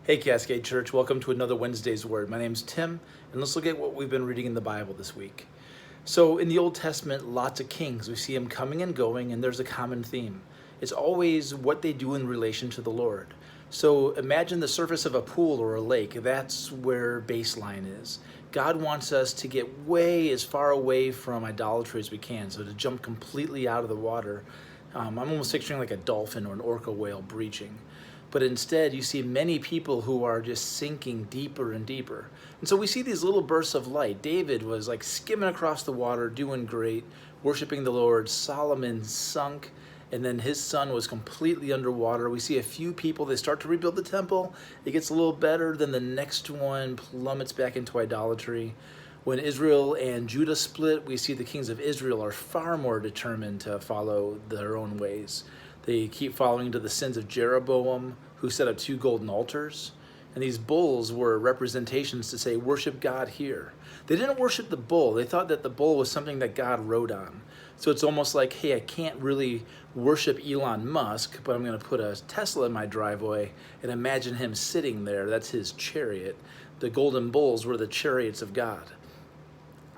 Hey Cascade Church, welcome to another Wednesday's Word. My name's Tim, and let's look at what we've been reading in the Bible this week. So in the Old Testament, lots of kings. We see them coming and going, and there's a common theme. It's always what they do in relation to the Lord. So imagine the surface of a pool or a lake. That's where baseline is. God wants us to get way as far away from idolatry as we can, so to jump completely out of the water. I'm almost picturing like a dolphin or an orca whale breaching. But instead, you see many people who are just sinking deeper and deeper. And so we see these little bursts of light. David was like skimming across the water, doing great, worshiping the Lord. Solomon sunk, and then his son was completely underwater. We see a few people, they start to rebuild the temple. It gets a little better, then the next one plummets back into idolatry. When Israel and Judah split, we see the kings of Israel are far more determined to follow their own ways. They keep following into the sins of Jeroboam, who set up 2 golden altars. And these bulls were representations to say, worship God here. They didn't worship the bull. They thought that the bull was something that God rode on. So it's almost like, hey, I can't really worship Elon Musk, but I'm going to put a Tesla in my driveway and imagine him sitting there. That's his chariot. The golden bulls were the chariots of God.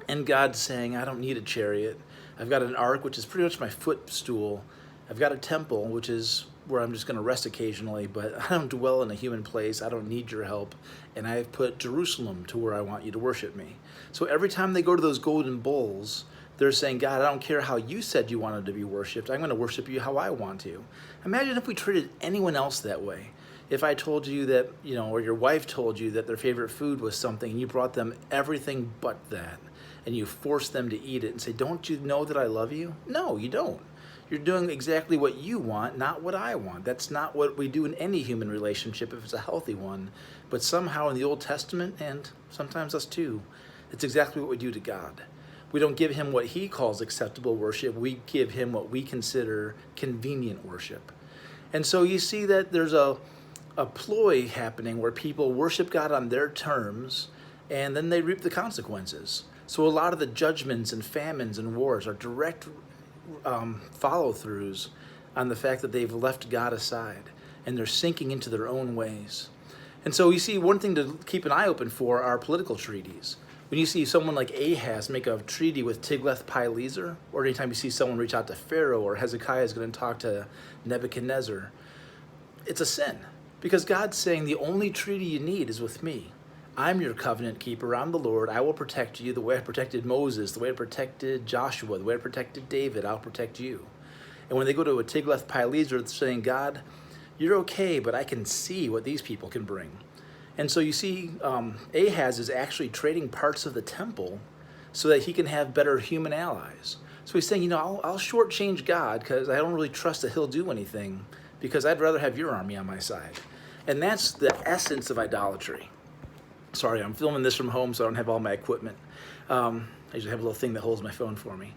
And God's saying, I don't need a chariot. I've got an ark, which is pretty much my footstool. I've got a temple, which is where I'm just going to rest occasionally, but I don't dwell in a human place. I don't need your help. And I've put Jerusalem to where I want you to worship me. So every time they go to those golden bulls, they're saying, God, I don't care how you said you wanted to be worshiped. I'm going to worship you how I want to. Imagine if we treated anyone else that way. If I told you that, or your wife told you that their favorite food was something and you brought them everything but that, and you forced them to eat it and say, don't you know that I love you? No, you don't. You're doing exactly what you want, not what I want. That's not what we do in any human relationship if it's a healthy one. But somehow in the Old Testament, and sometimes us too, it's exactly what we do to God. We don't give him what he calls acceptable worship. We give him what we consider convenient worship. And so you see that there's a ploy happening where people worship God on their terms, and then they reap the consequences. So a lot of the judgments and famines and wars are direct follow-throughs on the fact that they've left God aside and they're sinking into their own ways. And so you see, one thing to keep an eye open for are political treaties. When you see someone like Ahaz make a treaty with Tiglath-Pileser, or anytime you see someone reach out to Pharaoh, or Hezekiah is going to talk to Nebuchadnezzar, it's a sin. Because God's saying the only treaty you need is with me. I'm your covenant keeper. I'm the Lord. I will protect you the way I protected Moses, the way I protected Joshua, the way I protected David. I'll protect you. And when they go to a Tiglath-Pileser, they're saying, God, you're okay, but I can see what these people can bring. And so you see, Ahaz is actually trading parts of the temple so that he can have better human allies. So he's saying, I'll shortchange God because I don't really trust that he'll do anything because I'd rather have your army on my side. And that's the essence of idolatry. Sorry, I'm filming this from home, so I don't have all my equipment. I usually have a little thing that holds my phone for me.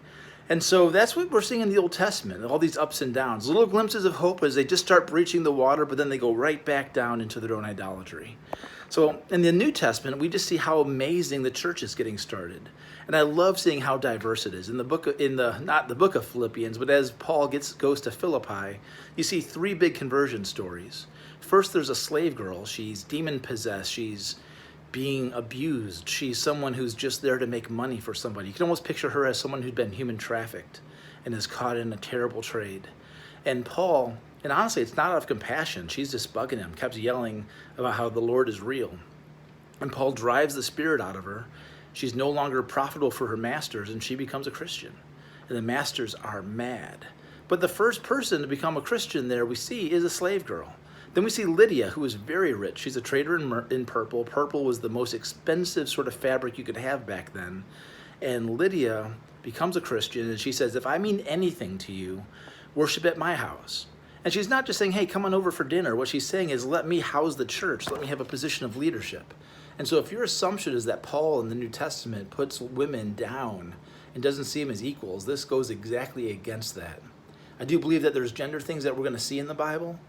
And so that's what we're seeing in the Old Testament, all these ups and downs, little glimpses of hope as they just start breaching the water, but then they go right back down into their own idolatry. So in the New Testament, we just see how amazing the church is getting started. And I love seeing how diverse it is. Not the book of Philippians, but as Paul goes to Philippi, you see 3 big conversion stories. First, there's a slave girl. She's demon-possessed. She's being abused. She's someone who's just there to make money for somebody. You can almost picture her as someone who'd been human trafficked and is caught in a terrible trade. And Paul, and honestly, it's not out of compassion. She's just bugging him, kept yelling about how the Lord is real. And Paul drives the spirit out of her. She's no longer profitable for her masters, and she becomes a Christian. And the masters are mad. But the first person to become a Christian there we see is a slave girl. Then we see Lydia, who is very rich. She's a trader in purple. Purple was the most expensive sort of fabric you could have back then. And Lydia becomes a Christian, and she says, if I mean anything to you, worship at my house. And she's not just saying, hey, come on over for dinner. What she's saying is, let me house the church. Let me have a position of leadership. And so if your assumption is that Paul in the New Testament puts women down and doesn't see them as equals, this goes exactly against that. I do believe that there's gender things that we're going to see in the Bible,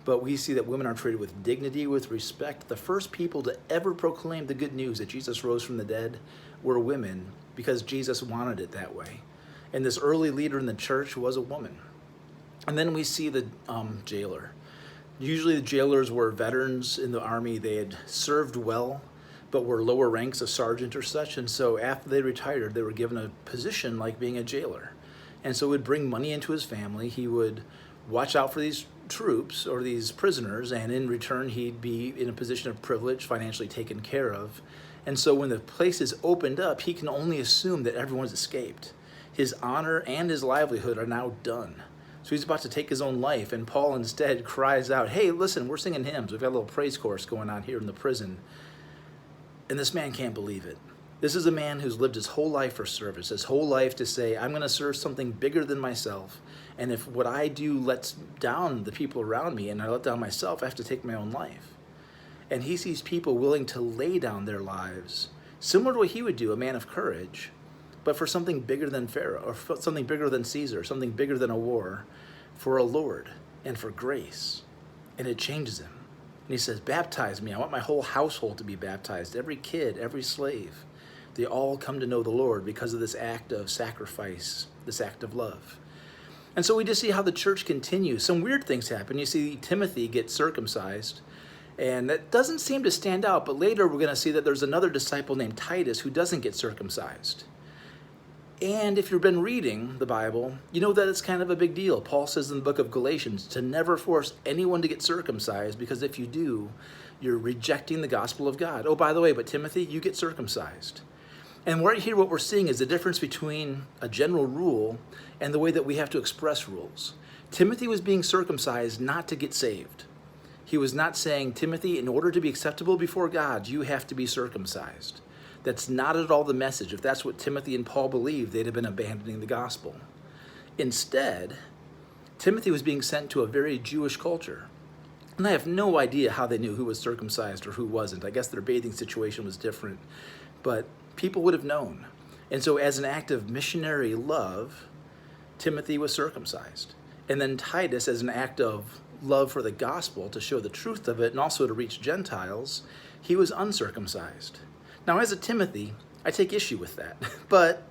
but we see that women are treated with dignity, with respect. The first people to ever proclaim the good news that Jesus rose from the dead were women because Jesus wanted it that way. And this early leader in the church was a woman. And then we see the jailer. Usually the jailers were veterans in the army. They had served well, but were lower ranks, a sergeant or such. And so after they retired, they were given a position like being a jailer. And so it would bring money into his family. He would watch out for these troops or these prisoners, and in return, he'd be in a position of privilege, financially taken care of. And so when the place is opened up, he can only assume that everyone's escaped. His honor and his livelihood are now done. So he's about to take his own life, and Paul instead cries out, hey, listen, we're singing hymns. We've got a little praise chorus going on here in the prison. And this man can't believe it. This is a man who's lived his whole life for service, his whole life to say, I'm going to serve something bigger than myself. And if what I do lets down the people around me and I let down myself, I have to take my own life. And he sees people willing to lay down their lives, similar to what he would do, a man of courage, but for something bigger than Pharaoh, or for something bigger than Caesar, something bigger than a war, for a Lord and for grace. And it changes him. And he says, baptize me. I want my whole household to be baptized, every kid, every slave. They all come to know the Lord because of this act of sacrifice, this act of love. And so we just see how the church continues. Some weird things happen. You see Timothy get circumcised, and that doesn't seem to stand out, but later we're going to see that there's another disciple named Titus who doesn't get circumcised. And if you've been reading the Bible, you know that it's kind of a big deal. Paul says in the book of Galatians to never force anyone to get circumcised, because if you do, you're rejecting the gospel of God. Oh, by the way, but Timothy, you get circumcised. And right here, what we're seeing is the difference between a general rule and the way that we have to express rules. Timothy was being circumcised not to get saved. He was not saying, Timothy, in order to be acceptable before God, you have to be circumcised. That's not at all the message. If that's what Timothy and Paul believed, they'd have been abandoning the gospel. Instead, Timothy was being sent to a very Jewish culture. And I have no idea how they knew who was circumcised or who wasn't. I guess their bathing situation was different. But people would have known. And so as an act of missionary love, Timothy was circumcised. And then Titus, as an act of love for the gospel, to show the truth of it and also to reach Gentiles, he was uncircumcised. Now, as a Timothy, I take issue with that, but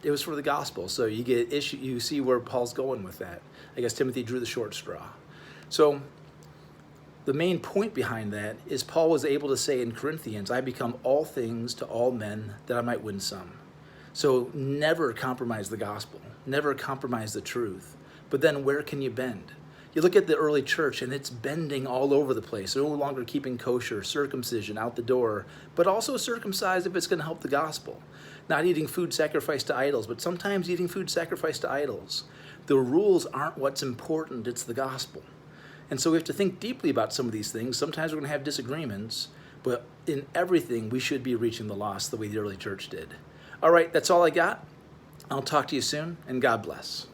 it was for the gospel. So you see where Paul's going with that. I guess Timothy drew the short straw. So the main point behind that is Paul was able to say in Corinthians, I become all things to all men that I might win some. So never compromise the gospel, never compromise the truth. But then where can you bend? You look at the early church and it's bending all over the place. They're no longer keeping kosher, circumcision out the door, but also circumcised if it's going to help the gospel. Not eating food sacrificed to idols, but sometimes eating food sacrificed to idols. The rules aren't what's important, it's the gospel. And so we have to think deeply about some of these things. Sometimes we're going to have disagreements, but in everything we should be reaching the lost the way the early church did. All right, that's all I got. I'll talk to you soon, and God bless.